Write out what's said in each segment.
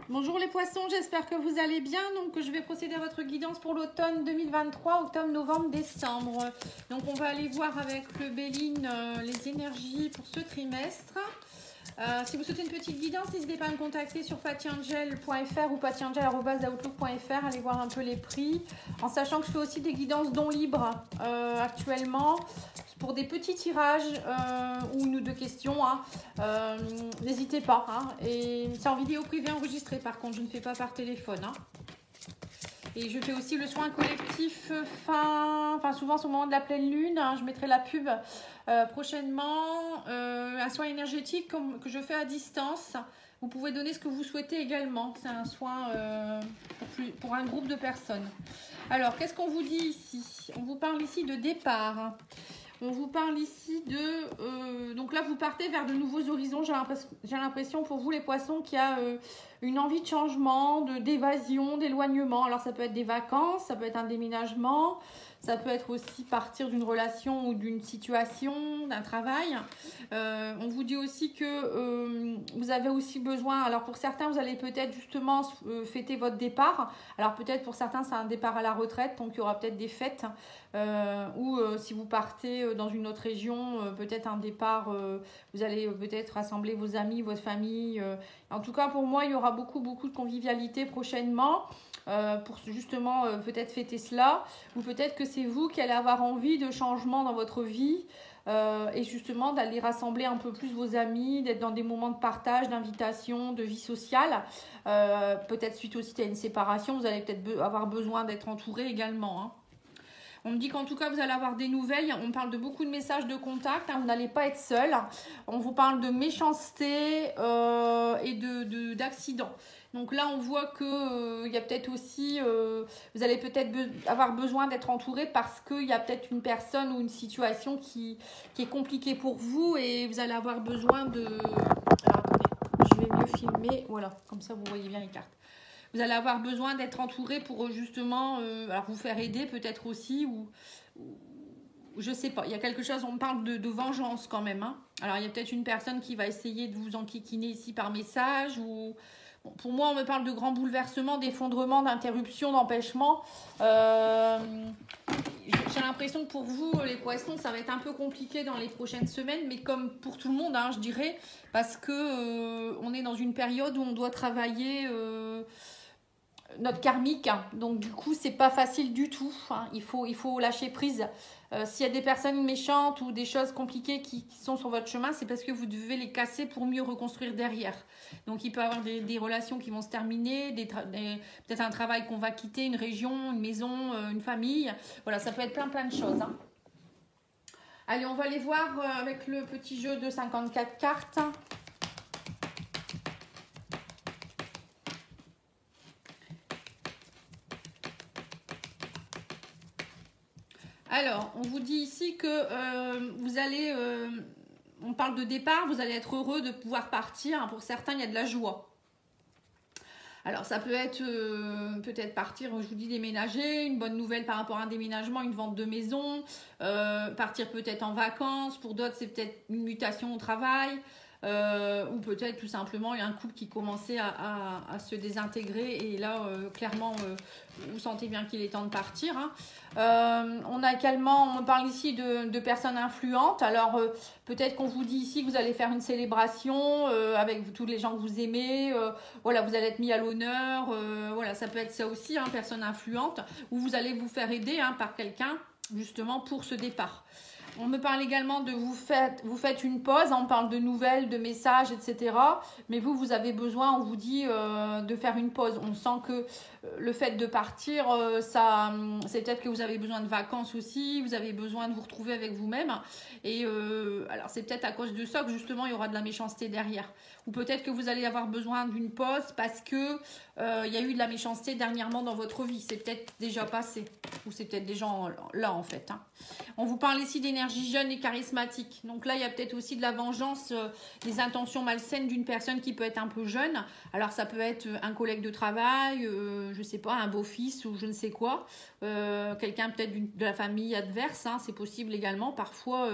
Bonjour les poissons, j'espère que vous allez bien. Donc je vais procéder à votre guidance pour l'automne 2023, octobre, novembre, décembre. Donc on va aller voir avec le Béline les énergies pour ce trimestre. Si vous souhaitez une petite guidance, n'hésitez pas à me contacter sur patiangel.fr ou patiangel.outlook.fr. Allez voir un peu les prix, en sachant que je fais aussi des guidances dons libres actuellement pour des petits tirages ou une ou deux questions. N'hésitez pas. Et c'est en vidéo privée enregistrée, par contre, je ne fais pas par téléphone. Et je fais aussi le soin collectif souvent c'est au moment de la pleine lune. Je mettrai la pub prochainement. Un soin énergétique que je fais à distance. Vous pouvez donner ce que vous souhaitez également. C'est un soin pour un groupe de personnes. Alors, qu'est-ce qu'on vous dit ici? On vous parle ici de départ. On vous parle ici de... donc là, vous partez vers de nouveaux horizons. J'ai l'impression pour vous, les poissons, qu'il y a une envie de changement, d'évasion, d'éloignement. Alors, ça peut être des vacances, ça peut être un déménagement, ça peut être aussi partir d'une relation ou d'une situation, d'un travail. On vous dit aussi que vous avez aussi besoin... Alors, pour certains, vous allez peut-être justement fêter votre départ. Alors, peut-être pour certains, c'est un départ à la retraite. Donc, il y aura peut-être des fêtes. Ou si vous partez dans une autre région, peut-être un départ, vous allez peut-être rassembler vos amis, votre famille. En tout cas, pour moi, il y aura beaucoup de convivialité prochainement pour justement peut-être fêter cela. Ou peut-être que c'est vous qui allez avoir envie de changement dans votre vie et justement d'aller rassembler un peu plus vos amis, d'être dans des moments de partage, d'invitation, de vie sociale. Peut-être suite aussi à une séparation, vous allez peut-être avoir besoin d'être entouré également. On me dit qu'en tout cas, vous allez avoir des nouvelles. On parle de beaucoup de messages de contact. Vous n'allez pas être seul. On vous parle de méchanceté et d'accidents. Donc là, on voit qu'il y a peut-être aussi... vous allez peut-être avoir besoin d'être entouré parce qu'il y a peut-être une personne ou une situation qui est compliquée pour vous et vous allez avoir besoin de... Alors attendez, je vais mieux filmer. Voilà, comme ça, vous voyez bien les cartes. Vous allez avoir besoin d'être entouré pour justement alors vous faire aider peut-être aussi ou je sais pas. Il y a quelque chose, on me parle de vengeance quand même. Alors il y a peut-être une personne qui va essayer de vous enquiquiner ici par message ou... Bon, pour moi, on me parle de grands bouleversements, d'effondrements, d'interruptions, d'empêchements. J'ai l'impression que pour vous, les poissons, ça va être un peu compliqué dans les prochaines semaines, mais comme pour tout le monde, je dirais, parce que on est dans une période où on doit travailler... notre karmique, donc du coup c'est pas facile du tout, il faut lâcher prise. S'il y a des personnes méchantes ou des choses compliquées qui sont sur votre chemin, c'est parce que vous devez les casser pour mieux reconstruire derrière. Donc il peut y avoir des relations qui vont se terminer, peut-être un travail qu'on va quitter, une région, une maison, une famille, voilà, ça peut être plein de choses. Allez, on va aller voir avec le petit jeu de 54 cartes. Alors, on vous dit ici que vous allez, on parle de départ, vous allez être heureux de pouvoir partir. Pour certains, il y a de la joie. Alors, ça peut être peut-être partir, je vous dis déménager, une bonne nouvelle par rapport à un déménagement, une vente de maison, partir peut-être en vacances. Pour d'autres, c'est peut-être une mutation au travail. Ou peut-être tout simplement il y a un couple qui commençait à se désintégrer et là clairement vous sentez bien qu'il est temps de partir. On a également, on parle ici de personnes influentes. Alors peut-être qu'on vous dit ici que vous allez faire une célébration avec tous les gens que vous aimez. Voilà, vous allez être mis à l'honneur. Voilà, ça peut être ça aussi, personne influente, où vous allez vous faire aider par quelqu'un justement pour ce départ. On me parle également de vous faites une pause, on parle de nouvelles, de messages, etc. Mais vous avez besoin, on vous dit de faire une pause. On sent que le fait de partir, c'est peut-être que vous avez besoin de vacances aussi, vous avez besoin de vous retrouver avec vous-même. Et alors c'est peut-être à cause de ça que justement il y aura de la méchanceté derrière. Ou peut-être que vous allez avoir besoin d'une pause parce que il y a eu de la méchanceté dernièrement dans votre vie. C'est peut-être déjà passé. Ou c'est peut-être des gens là en fait. On vous parle ici d'énergie jeune et charismatique. Donc là, il y a peut-être aussi de la vengeance, des intentions malsaines d'une personne qui peut être un peu jeune. Alors ça peut être un collègue de travail, je sais pas, un beau-fils ou je ne sais quoi. Quelqu'un peut-être de la famille adverse, c'est possible également. Parfois,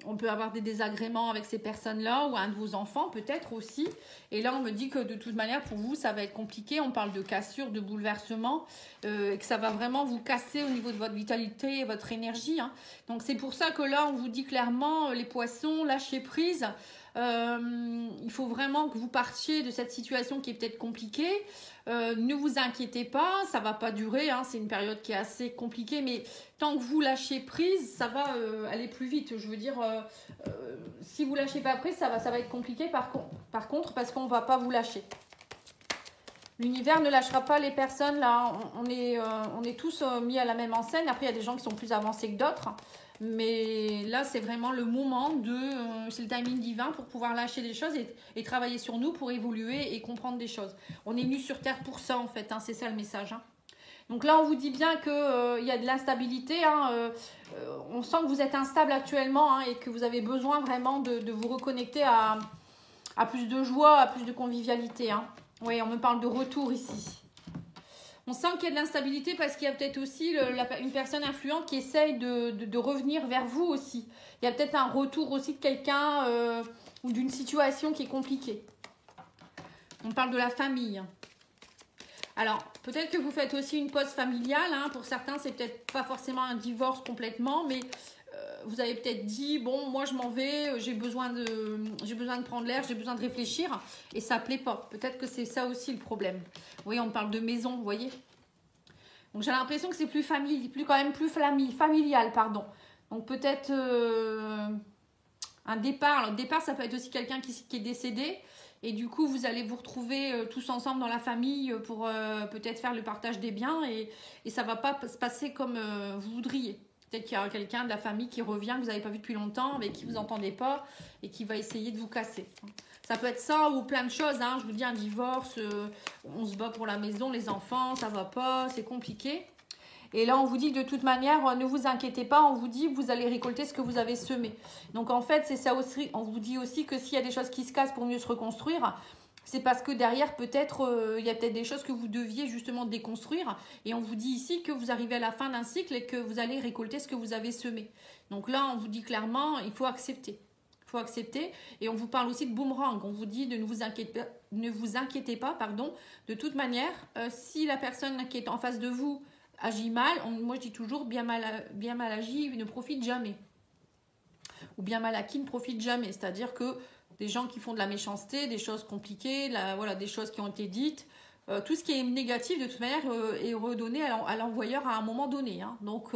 on peut avoir des désagréments avec ces personnes-là ou un de vos enfants peut-être aussi. Et là, on me dit que de toute manière, pour vous, ça va être compliqué. On parle de cassure, de bouleversement et que ça va vraiment vous casser au niveau de votre vitalité et votre énergie. Hein. Donc, c'est pour ça que là, on vous dit clairement, les poissons, lâchez prise. Il faut vraiment que vous partiez de cette situation qui est peut-être compliquée. Ne vous inquiétez pas, ça va pas durer, hein, c'est une période qui est assez compliquée, mais tant que vous lâchez prise, ça va aller plus vite. Je veux dire, si vous lâchez pas prise, ça va être compliqué par contre, parce qu'on va pas vous lâcher. L'univers ne lâchera pas les personnes, là, on est tous mis à la même enseigne. Après, il y a des gens qui sont plus avancés que d'autres. Mais là, c'est vraiment le moment c'est le timing divin pour pouvoir lâcher les choses et travailler sur nous pour évoluer et comprendre des choses. On est venu sur Terre pour ça, en fait, hein, c'est ça le message. Hein. Donc là, on vous dit bien qu'il y a de l'instabilité. Hein, on sent que vous êtes instable actuellement hein, et que vous avez besoin vraiment de vous reconnecter à plus de joie, à plus de convivialité. Hein. Oui, on me parle de retour ici. On sent qu'il y a de l'instabilité parce qu'il y a peut-être aussi une personne influente qui essaye de revenir vers vous aussi. Il y a peut-être un retour aussi de quelqu'un ou d'une situation qui est compliquée. On parle de la famille. Alors, peut-être que vous faites aussi une pause familiale. Hein. Pour certains, c'est peut-être pas forcément un divorce complètement, mais vous avez peut-être dit, bon, moi je m'en vais, j'ai besoin de prendre l'air, j'ai besoin de réfléchir, et ça ne plaît pas. Peut-être que c'est ça aussi le problème. Oui, on parle de maison, vous voyez. Donc j'ai l'impression que c'est plus familial, pardon. Donc peut-être un départ. Alors, le départ, ça peut être aussi quelqu'un qui est décédé, et du coup, vous allez vous retrouver tous ensemble dans la famille pour peut-être faire le partage des biens, et ça ne va pas se passer comme vous voudriez. Peut-être qu'il y a quelqu'un de la famille qui revient, que vous n'avez pas vu depuis longtemps, avec qui vous n'entendez pas et qui va essayer de vous casser. Ça peut être ça ou plein de choses. Hein. Je vous dis, un divorce, on se bat pour la maison, les enfants, ça ne va pas, c'est compliqué. Et là, on vous dit de toute manière, ne vous inquiétez pas, on vous dit, vous allez récolter ce que vous avez semé. Donc en fait, c'est ça aussi. On vous dit aussi que s'il y a des choses qui se cassent pour mieux se reconstruire, c'est parce que derrière, peut-être, il y a peut-être des choses que vous deviez justement déconstruire. Et on vous dit ici que vous arrivez à la fin d'un cycle et que vous allez récolter ce que vous avez semé. Donc là, on vous dit clairement, il faut accepter. Il faut accepter. Et on vous parle aussi de boomerang. On vous dit de ne vous inquiétez pas, pardon. De toute manière, si la personne qui est en face de vous agit mal, moi je dis toujours, bien mal agi ne profite jamais. Ou bien mal acquis ne profite jamais. C'est-à-dire que des gens qui font de la méchanceté, des choses compliquées, voilà, des choses qui ont été dites. Tout ce qui est négatif, de toute manière, est redonné à l'envoyeur à un moment donné. Hein. Donc,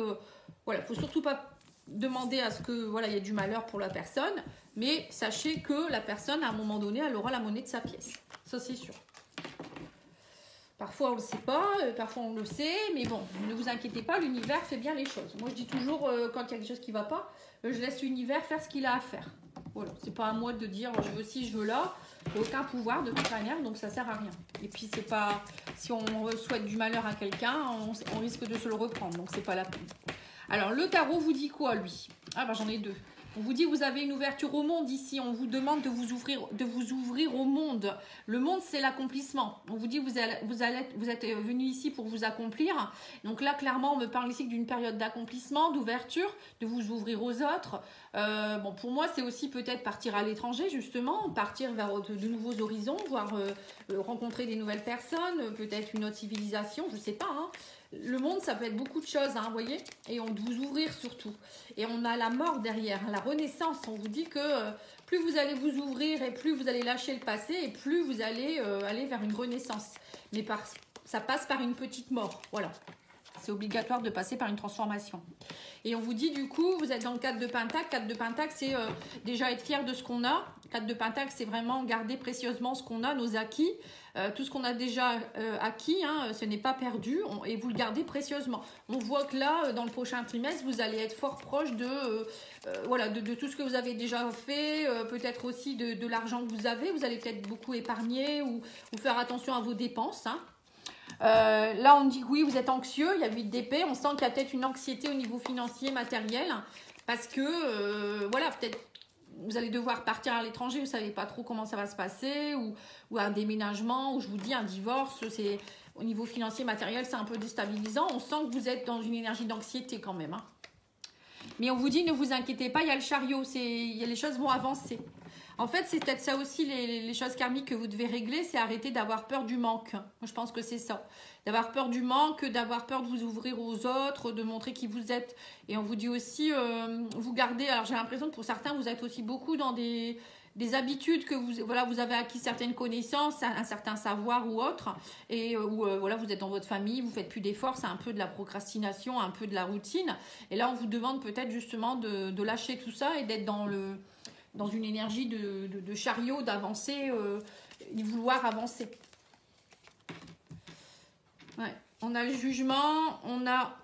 voilà, il ne faut surtout pas demander à ce que, voilà, il y ait du malheur pour la personne. Mais sachez que la personne, à un moment donné, elle aura la monnaie de sa pièce. Ça, c'est sûr. Parfois, on ne le sait pas, parfois, on le sait. Mais bon, ne vous inquiétez pas, l'univers fait bien les choses. Moi, je dis toujours, quand il y a quelque chose qui ne va pas, je laisse l'univers faire ce qu'il a à faire. Voilà, c'est pas à moi de dire je veux ci, je veux là. Il n'y a aucun pouvoir de toute manière, donc ça sert à rien. Et puis c'est pas, si on souhaite du malheur à quelqu'un, on risque de se le reprendre, donc c'est pas la peine. Alors le tarot vous dit quoi lui? Ah bah j'en ai deux. On vous dit vous avez une ouverture au monde ici. On vous demande de vous ouvrir au monde. Le monde, c'est l'accomplissement. On vous dit vous êtes venu ici pour vous accomplir. Donc là, clairement, on me parle ici d'une période d'accomplissement, d'ouverture, de vous ouvrir aux autres. Bon, pour moi, c'est aussi peut-être partir à l'étranger, justement, partir vers de nouveaux horizons, voire rencontrer des nouvelles personnes, peut-être une autre civilisation, je ne sais pas, hein. Le monde, ça peut être beaucoup de choses, hein, vous voyez, et on doit vous ouvrir surtout. Et on a la mort derrière, la renaissance. On vous dit que plus vous allez vous ouvrir et plus vous allez lâcher le passé et plus vous allez aller vers une renaissance. Mais ça passe par une petite mort, voilà. C'est obligatoire de passer par une transformation. Et on vous dit du coup, vous êtes dans le 4 de Pentacle. 4 de Pentacle, c'est déjà être fier de ce qu'on a. 4 de Pentacle, c'est vraiment garder précieusement ce qu'on a, nos acquis. Tout ce qu'on a déjà acquis, hein, ce n'est pas perdu et vous le gardez précieusement. On voit que là, dans le prochain trimestre, vous allez être fort proche voilà, de tout ce que vous avez déjà fait, peut-être aussi de l'argent que vous avez. Vous allez peut-être beaucoup épargner ou faire attention à vos dépenses, hein. Là on dit que oui, vous êtes anxieux, il y a 8 d'épée, on sent qu'il y a peut-être une anxiété au niveau financier, matériel, parce que voilà, peut-être vous allez devoir partir à l'étranger, vous ne savez pas trop comment ça va se passer, ou un déménagement, ou je vous dis un divorce, c'est au niveau financier, matériel, c'est un peu déstabilisant. On sent que vous êtes dans une énergie d'anxiété quand même, hein. Mais on vous dit, ne vous inquiétez pas, il y a le chariot, les choses vont avancer. En fait, c'est peut-être ça aussi les choses karmiques que vous devez régler, c'est arrêter d'avoir peur du manque. Moi, je pense que c'est ça. D'avoir peur du manque, d'avoir peur de vous ouvrir aux autres, de montrer qui vous êtes. Et on vous dit aussi, vous gardez, alors j'ai l'impression que pour certains, vous êtes aussi beaucoup dans des habitudes que vous avez acquis certaines connaissances, un certain savoir ou autre, et voilà, vous êtes dans votre famille, vous faites plus d'efforts, c'est un peu de la procrastination, un peu de la routine. Et là, on vous demande peut-être justement de lâcher tout ça et d'être dans une énergie de chariot, d'avancer, de vouloir avancer. Ouais. On a le jugement, on a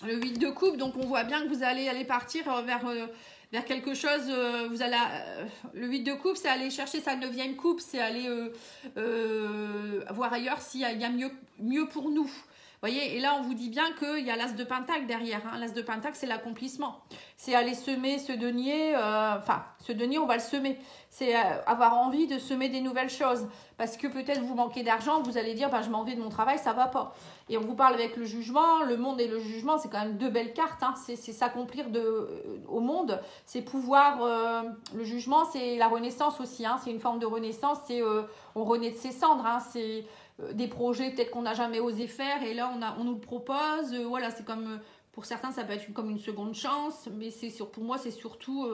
le 8 de coupe, donc on voit bien que vous allez partir vers quelque chose. Le 8 de coupe, c'est aller chercher sa 9e coupe, c'est aller voir ailleurs s'il y a mieux pour nous. Vous voyez, et là, on vous dit bien qu'il y a l'as de pentacle derrière. Hein. L'as de pentacle, c'est l'accomplissement. C'est aller semer ce denier. Ce denier, on va le semer. C'est avoir envie de semer des nouvelles choses. Parce que peut-être vous manquez d'argent, vous allez dire, je m'en vais de mon travail, ça va pas. Et on vous parle avec le jugement. Le monde et le jugement, c'est quand même 2 belles cartes. Hein. C'est s'accomplir au monde. C'est pouvoir... le jugement, c'est la renaissance aussi. Hein. C'est une forme de renaissance. C'est on renaît de ses cendres. Hein. C'est... des projets peut-être qu'on n'a jamais osé faire et là on nous le propose, voilà, c'est comme pour certains ça peut être comme une seconde chance, mais pour moi c'est surtout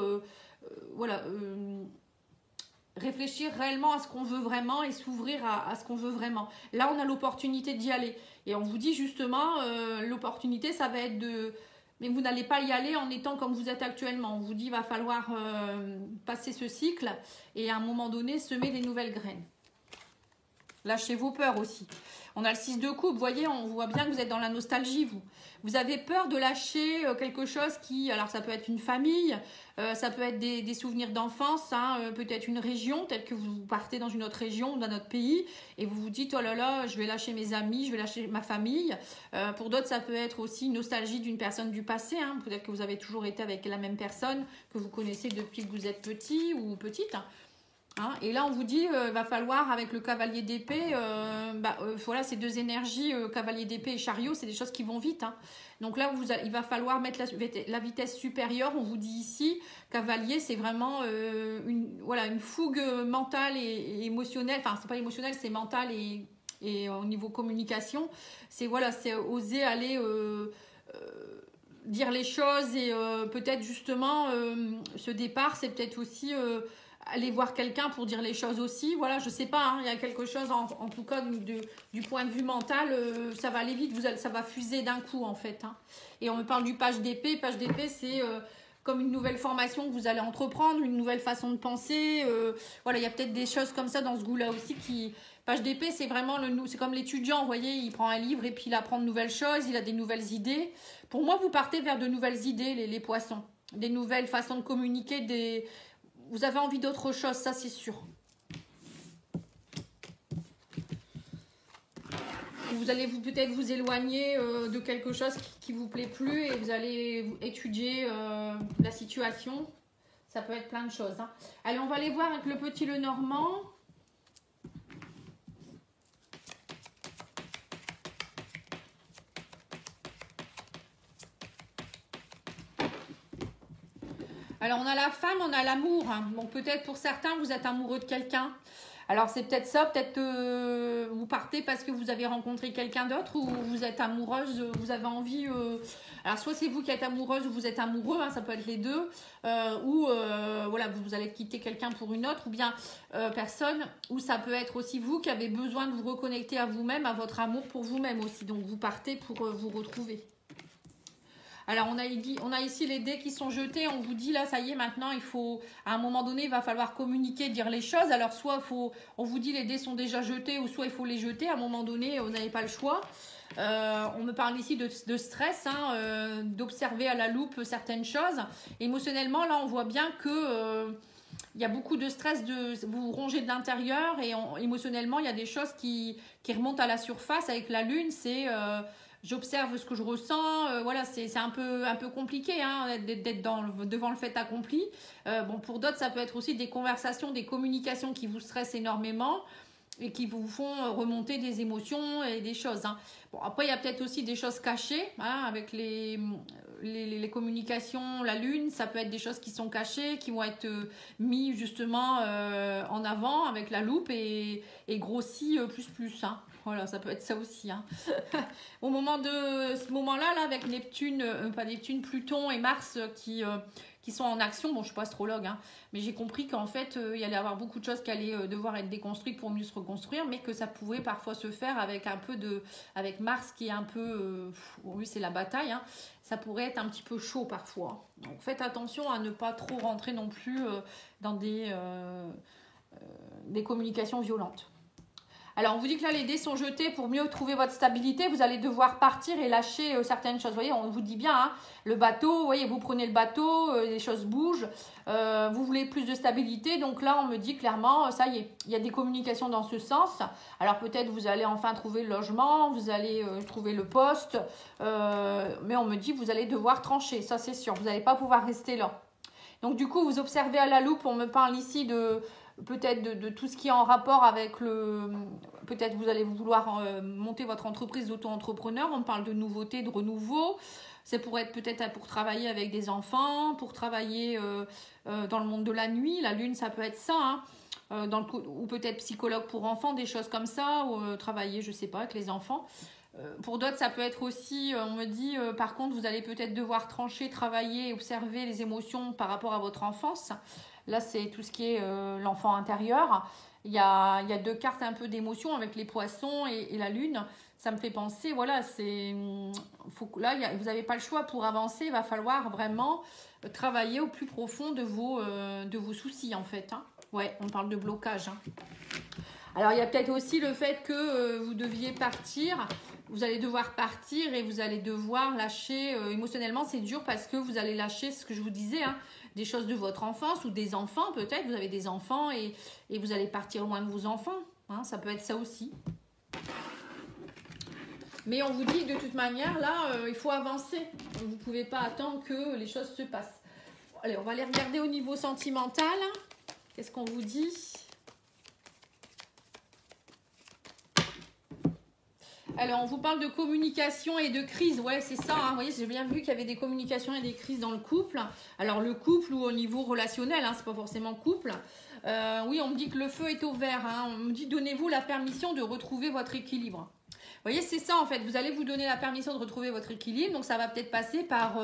réfléchir réellement à ce qu'on veut vraiment et s'ouvrir à ce qu'on veut vraiment. Là on a l'opportunité d'y aller et on vous dit justement l'opportunité ça va être mais vous n'allez pas y aller en étant comme vous êtes actuellement. On vous dit il va falloir passer ce cycle et à un moment donné semer des nouvelles graines. Lâchez vos peurs aussi. On a le 6 de coupe, vous voyez, on voit bien que vous êtes dans la nostalgie, vous. Vous avez peur de lâcher quelque chose qui... Alors, ça peut être une famille, ça peut être des souvenirs d'enfance, hein, peut-être une région, peut-être que vous partez dans une autre région, dans notre pays, et vous vous dites, oh là là, je vais lâcher mes amis, je vais lâcher ma famille. Pour d'autres, ça peut être aussi une nostalgie d'une personne du passé. Hein. Peut-être que vous avez toujours été avec la même personne que vous connaissez depuis que vous êtes petit ou petite. Hein, et là, on vous dit, va falloir, avec le cavalier d'épée, voilà, ces 2 énergies, cavalier d'épée et chariot, c'est des choses qui vont vite. Hein. Donc là, il va falloir mettre la vitesse supérieure. On vous dit ici, cavalier, c'est vraiment une fougue mentale et émotionnelle. Enfin, c'est pas émotionnel, c'est mental et au niveau communication. C'est oser aller... dire les choses et peut-être justement ce départ, c'est peut-être aussi... aller voir quelqu'un pour dire les choses aussi, voilà, je sais pas, hein, il y a quelque chose en tout cas du point de vue mental, ça va aller vite, ça va fuser d'un coup en fait, hein. Et on me parle du page d'épée, c'est comme une nouvelle formation que vous allez entreprendre, une nouvelle façon de penser, voilà, il y a peut-être des choses comme ça dans ce goût-là aussi qui... Page d'épée, c'est vraiment c'est comme l'étudiant, vous voyez, il prend un livre et puis il apprend de nouvelles choses, il a des nouvelles idées. Pour moi, vous partez vers de nouvelles idées, les poissons, des nouvelles façons de communiquer, vous avez envie d'autre chose, ça c'est sûr. Vous allez peut-être vous éloigner de quelque chose qui ne vous plaît plus et vous allez étudier la situation. Ça peut être plein de choses. Hein. Allez, on va aller voir avec le petit Lenormand. Alors, on a la femme, on a l'amour. Bon, peut-être pour certains, vous êtes amoureux de quelqu'un. Alors, c'est peut-être ça. Peut-être que vous partez parce que vous avez rencontré quelqu'un d'autre ou vous êtes amoureuse, vous avez envie... Alors, soit c'est vous qui êtes amoureuse ou vous êtes amoureux, hein, ça peut être les deux. Voilà, vous allez quitter quelqu'un pour une autre ou bien personne. Ou ça peut être aussi vous qui avez besoin de vous reconnecter à vous-même, à votre amour pour vous-même aussi. Donc, vous partez pour vous retrouver. Alors, on a ici les dés qui sont jetés. On vous dit là, ça y est, maintenant, à un moment donné, il va falloir communiquer, dire les choses. Alors, soit on vous dit les dés sont déjà jetés, ou soit il faut les jeter. À un moment donné, vous n'avez pas le choix. On me parle ici de stress, hein, d'observer à la loupe certaines choses. Émotionnellement, là, on voit bien que il y a beaucoup de stress, vous vous rongez de l'intérieur et émotionnellement, il y a des choses qui remontent à la surface avec la lune. C'est... j'observe ce que je ressens, voilà, c'est un peu compliqué hein, d'être devant le fait accompli. Bon, pour d'autres, ça peut être aussi des conversations, des communications qui vous stressent énormément et qui vous font remonter des émotions et des choses. Hein. Bon, après, il y a peut-être aussi des choses cachées hein, avec les communications, la lune, ça peut être des choses qui sont cachées, qui vont être mis justement en avant avec la loupe et grossi plus. Hein. Voilà, ça peut être ça aussi. Hein. Au moment de ce moment-là, là, avec Neptune, pas Neptune, Pluton et Mars qui sont en action, bon, je ne suis pas astrologue, hein, mais j'ai compris qu'en fait, il y allait y avoir beaucoup de choses qui allaient devoir être déconstruites pour mieux se reconstruire, mais que ça pouvait parfois se faire avec un peu de... avec Mars qui est un peu... oui, c'est la bataille, hein, ça pourrait être un petit peu chaud parfois. Donc faites attention à ne pas trop rentrer non plus dans des communications violentes. Alors, on vous dit que là, les dés sont jetés pour mieux trouver votre stabilité. Vous allez devoir partir et lâcher certaines choses. Vous voyez, on vous dit bien, hein, le bateau, vous voyez, vous prenez le bateau, les choses bougent. Vous voulez plus de stabilité. Donc là, on me dit clairement, ça y est, il y a des communications dans ce sens. Alors, peut-être vous allez enfin trouver le logement, vous allez trouver le poste. Mais on me dit que vous allez devoir trancher, ça c'est sûr. Vous n'allez pas pouvoir rester là. Donc, du coup, vous observez à la loupe, on me parle ici de... peut-être de tout ce qui est en rapport avec le... Peut-être vous allez vouloir monter votre entreprise d'auto-entrepreneur. On parle de nouveautés, de renouveau. Ça pourrait être peut-être pour travailler avec des enfants, pour travailler dans le monde de la nuit. La lune, ça peut être ça. Hein. Ou peut-être psychologue pour enfants, des choses comme ça. Ou travailler, je ne sais pas, avec les enfants. Pour d'autres, ça peut être aussi, on me dit, par contre, vous allez peut-être devoir trancher, travailler, observer les émotions par rapport à votre enfance. Là, c'est tout ce qui est l'enfant intérieur. Il y a deux cartes un peu d'émotion avec les poissons et la lune. Ça me fait penser, voilà, là, vous n'avez pas le choix pour avancer. Il va falloir vraiment travailler au plus profond de vos soucis, en fait. Hein. Ouais, on parle de blocage. Hein. Alors, il y a peut-être aussi le fait que vous deviez partir. Vous allez devoir partir et vous allez devoir lâcher. Émotionnellement, c'est dur parce que vous allez lâcher ce que je vous disais, hein, des choses de votre enfance ou des enfants peut-être. Vous avez des enfants et vous allez partir loin de vos enfants. Hein, ça peut être ça aussi. Mais on vous dit que de toute manière, là, il faut avancer. Vous ne pouvez pas attendre que les choses se passent. Allez, on va aller regarder au niveau sentimental. Qu'est-ce qu'on vous dit ? Alors, on vous parle de communication et de crise. Ouais, c'est ça. Hein. Vous voyez, j'ai bien vu qu'il y avait des communications et des crises dans le couple. Alors, le couple ou au niveau relationnel, hein, c'est pas forcément couple. Oui, on me dit que le feu est au vert. Hein. On me dit, donnez-vous la permission de retrouver votre équilibre. Vous voyez, c'est ça en fait. Vous allez vous donner la permission de retrouver votre équilibre. Donc, ça va peut-être passer par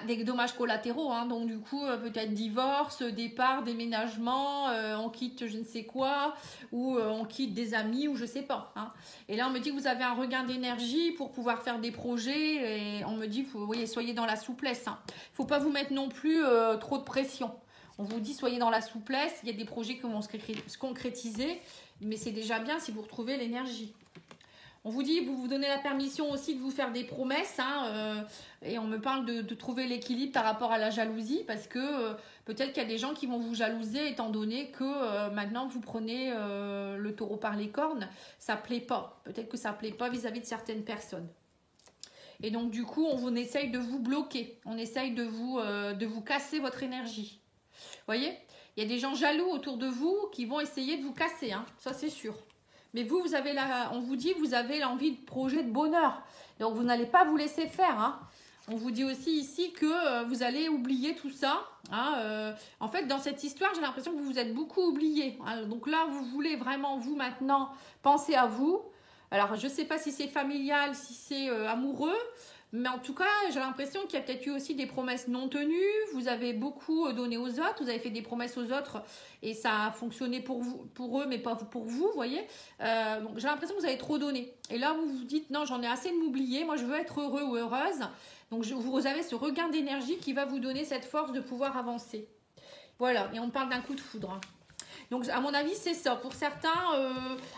des dommages collatéraux. Hein. Donc, du coup, peut-être divorce, départ, déménagement, on quitte je ne sais quoi, ou on quitte des amis, ou je sais pas. Hein. Et là, on me dit que vous avez un regain d'énergie pour pouvoir faire des projets. Et on me dit, vous voyez, soyez dans la souplesse. Hein. Il ne faut pas vous mettre non plus trop de pression. On vous dit, soyez dans la souplesse. Il y a des projets qui vont se concrétiser. Mais c'est déjà bien si vous retrouvez l'énergie. On vous dit, vous vous donnez la permission aussi de vous faire des promesses. Hein, et on me parle de trouver l'équilibre par rapport à la jalousie. Parce que peut-être qu'il y a des gens qui vont vous jalouser étant donné que maintenant vous prenez le taureau par les cornes. Ça ne plaît pas. Peut-être que ça ne plaît pas vis-à-vis de certaines personnes. Et donc du coup, on essaye de vous bloquer. On essaye de vous casser votre énergie. Vous voyez ? Il y a des gens jaloux autour de vous qui vont essayer de vous casser. Hein, ça, c'est sûr. Mais vous avez on vous dit, vous avez l'envie de projet de bonheur. Donc, vous n'allez pas vous laisser faire. Hein. On vous dit aussi ici que vous allez oublier tout ça. Hein. En fait, dans cette histoire, j'ai l'impression que vous vous êtes beaucoup oublié. Hein. Donc là, vous voulez vraiment, vous, maintenant, penser à vous. Alors, je ne sais pas si c'est familial, si c'est amoureux. Mais en tout cas, j'ai l'impression qu'il y a peut-être eu aussi des promesses non tenues. Vous avez beaucoup donné aux autres. Vous avez fait des promesses aux autres et ça a fonctionné pour eux, mais pas pour vous, vous voyez. Donc j'ai l'impression que vous avez trop donné. Et là, vous vous dites, non, j'en ai assez de m'oublier. Moi, je veux être heureux ou heureuse. Donc vous avez ce regain d'énergie qui va vous donner cette force de pouvoir avancer. Voilà, et on parle d'un coup de foudre. Hein. Donc, à mon avis, c'est ça. Pour certains,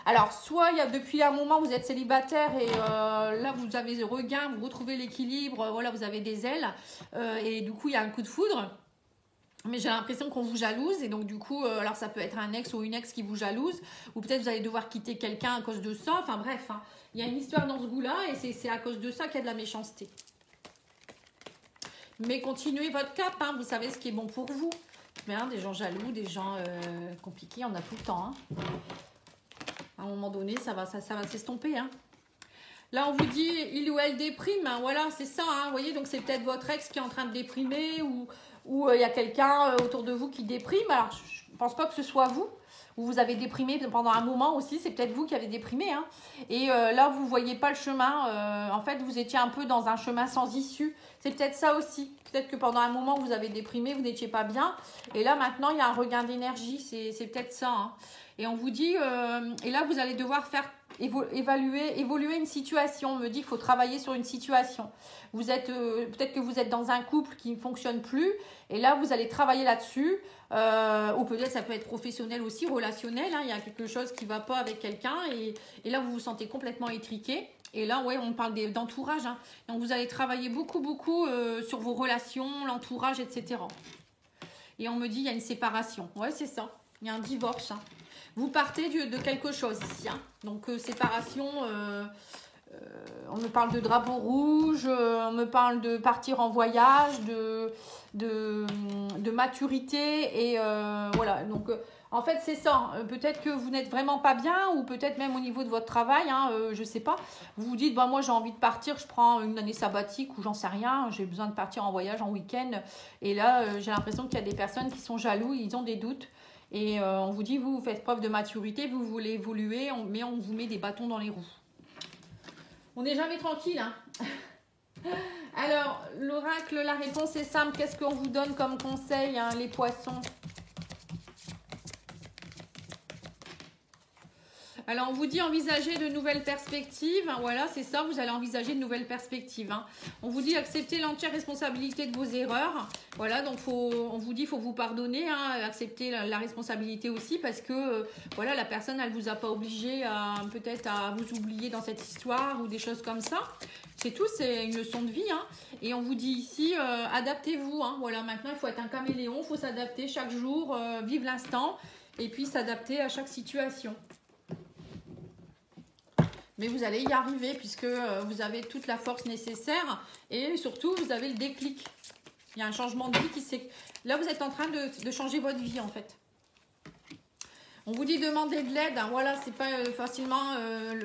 alors, soit depuis un moment, vous êtes célibataire et là, vous avez le regain, vous retrouvez l'équilibre, voilà, vous avez des ailes et du coup, il y a un coup de foudre. Mais j'ai l'impression qu'on vous jalouse et donc du coup, alors ça peut être un ex ou une ex qui vous jalouse ou peut-être vous allez devoir quitter quelqu'un à cause de ça. Enfin bref, hein, il y a une histoire dans ce goût-là et c'est à cause de ça qu'il y a de la méchanceté. Mais continuez votre cap, hein, vous savez ce qui est bon pour vous. Mais hein, des gens jaloux, des gens compliqués, on a tout le temps. Hein. À un moment donné, ça va s'estomper. Hein. Là, on vous dit, il ou elle déprime. Hein, voilà, c'est ça. Hein, vous voyez, donc c'est peut-être votre ex qui est en train de déprimer ou il y a quelqu'un autour de vous qui déprime. Alors, je ne pense pas que ce soit vous. Ou vous avez déprimé pendant un moment aussi. C'est peut-être vous qui avez déprimé. Hein. Et là, vous ne voyez pas le chemin. En fait, vous étiez un peu dans un chemin sans issue. C'est peut-être ça aussi. Peut-être que pendant un moment, vous avez déprimé, vous n'étiez pas bien. Et là, maintenant, il y a un regain d'énergie. C'est peut-être ça. Hein. Et on vous dit, et là, vous allez devoir faire évoluer une situation. On me dit qu'il faut travailler sur une situation. Vous êtes peut-être que vous êtes dans un couple qui ne fonctionne plus et là vous allez travailler là-dessus ou peut-être ça peut être professionnel aussi, relationnel, hein, il y a quelque chose qui ne va pas avec quelqu'un et là vous vous sentez complètement étriqué et là ouais on parle d'entourage, hein. Donc vous allez travailler beaucoup sur vos relations, l'entourage, etc. Et on me dit il y a une séparation, ouais c'est ça, il y a un divorce, hein. Vous partez de quelque chose ici. Hein. Donc, séparation, on me parle de drapeau rouge, on me parle de partir en voyage, de maturité. Et voilà, donc en fait, c'est ça. Peut-être que vous n'êtes vraiment pas bien ou peut-être même au niveau de votre travail, hein, je ne sais pas. Vous vous dites, bah, moi j'ai envie de partir, je prends une année sabbatique ou j'en sais rien. J'ai besoin de partir en voyage, en week-end. Et là, j'ai l'impression qu'il y a des personnes qui sont jaloux, ils ont des doutes. Et on vous dit, vous faites preuve de maturité, vous voulez évoluer, mais on vous met des bâtons dans les roues. On n'est jamais tranquille. Hein. Alors, l'oracle, la réponse est simple. Qu'est-ce qu'on vous donne comme conseil, hein, les poissons? Alors, on vous dit envisager de nouvelles perspectives. Voilà, c'est ça, vous allez envisager de nouvelles perspectives. Hein. On vous dit accepter l'entière responsabilité de vos erreurs. Voilà, donc on vous dit il faut vous pardonner, hein, accepter la responsabilité aussi parce que voilà, la personne, elle ne vous a pas obligé peut-être à vous oublier dans cette histoire ou des choses comme ça. C'est tout, c'est une leçon de vie. Hein. Et on vous dit ici, adaptez-vous. Hein. Voilà, maintenant, il faut être un caméléon, il faut s'adapter chaque jour, vivre l'instant et puis s'adapter à chaque situation. Mais vous allez y arriver puisque vous avez toute la force nécessaire et surtout, vous avez le déclic. Il y a un changement de vie qui s'est... Là, vous êtes en train de changer votre vie, en fait. On vous dit demander de l'aide. Hein, voilà, c'est pas facilement...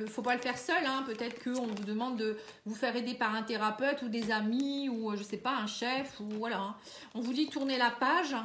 faut pas le faire seul. Hein, peut-être qu'on vous demande de vous faire aider par un thérapeute ou des amis ou, je sais pas, un chef. Ou voilà. Hein. On vous dit tourner la page.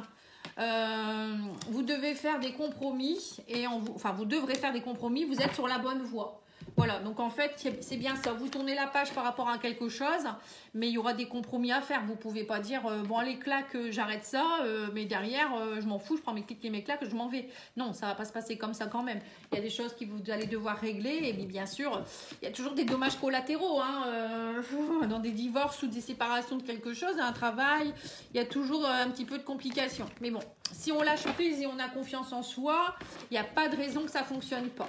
Vous devez faire des compromis. Vous devrez faire des compromis. Vous êtes sur la bonne voie. Voilà, donc en fait, c'est bien ça. Vous tournez la page par rapport à quelque chose, mais il y aura des compromis à faire. Vous ne pouvez pas dire, bon, allez, claque, j'arrête ça, mais derrière, je m'en fous, je prends mes clics et mes claques, je m'en vais. Non, ça ne va pas se passer comme ça quand même. Il y a des choses que vous allez devoir régler, et bien sûr, il y a toujours des dommages collatéraux, hein, dans des divorces ou des séparations de quelque chose, un travail, il y a toujours un petit peu de complications. Mais bon, si on lâche prise et on a confiance en soi, il n'y a pas de raison que ça ne fonctionne pas.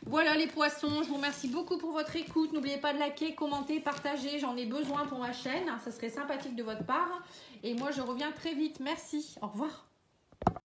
Voilà les poissons, je vous remercie beaucoup pour votre écoute. N'oubliez pas de liker, commenter, partager. J'en ai besoin pour ma chaîne. Ça serait sympathique de votre part. Et moi, je reviens très vite. Merci. Au revoir.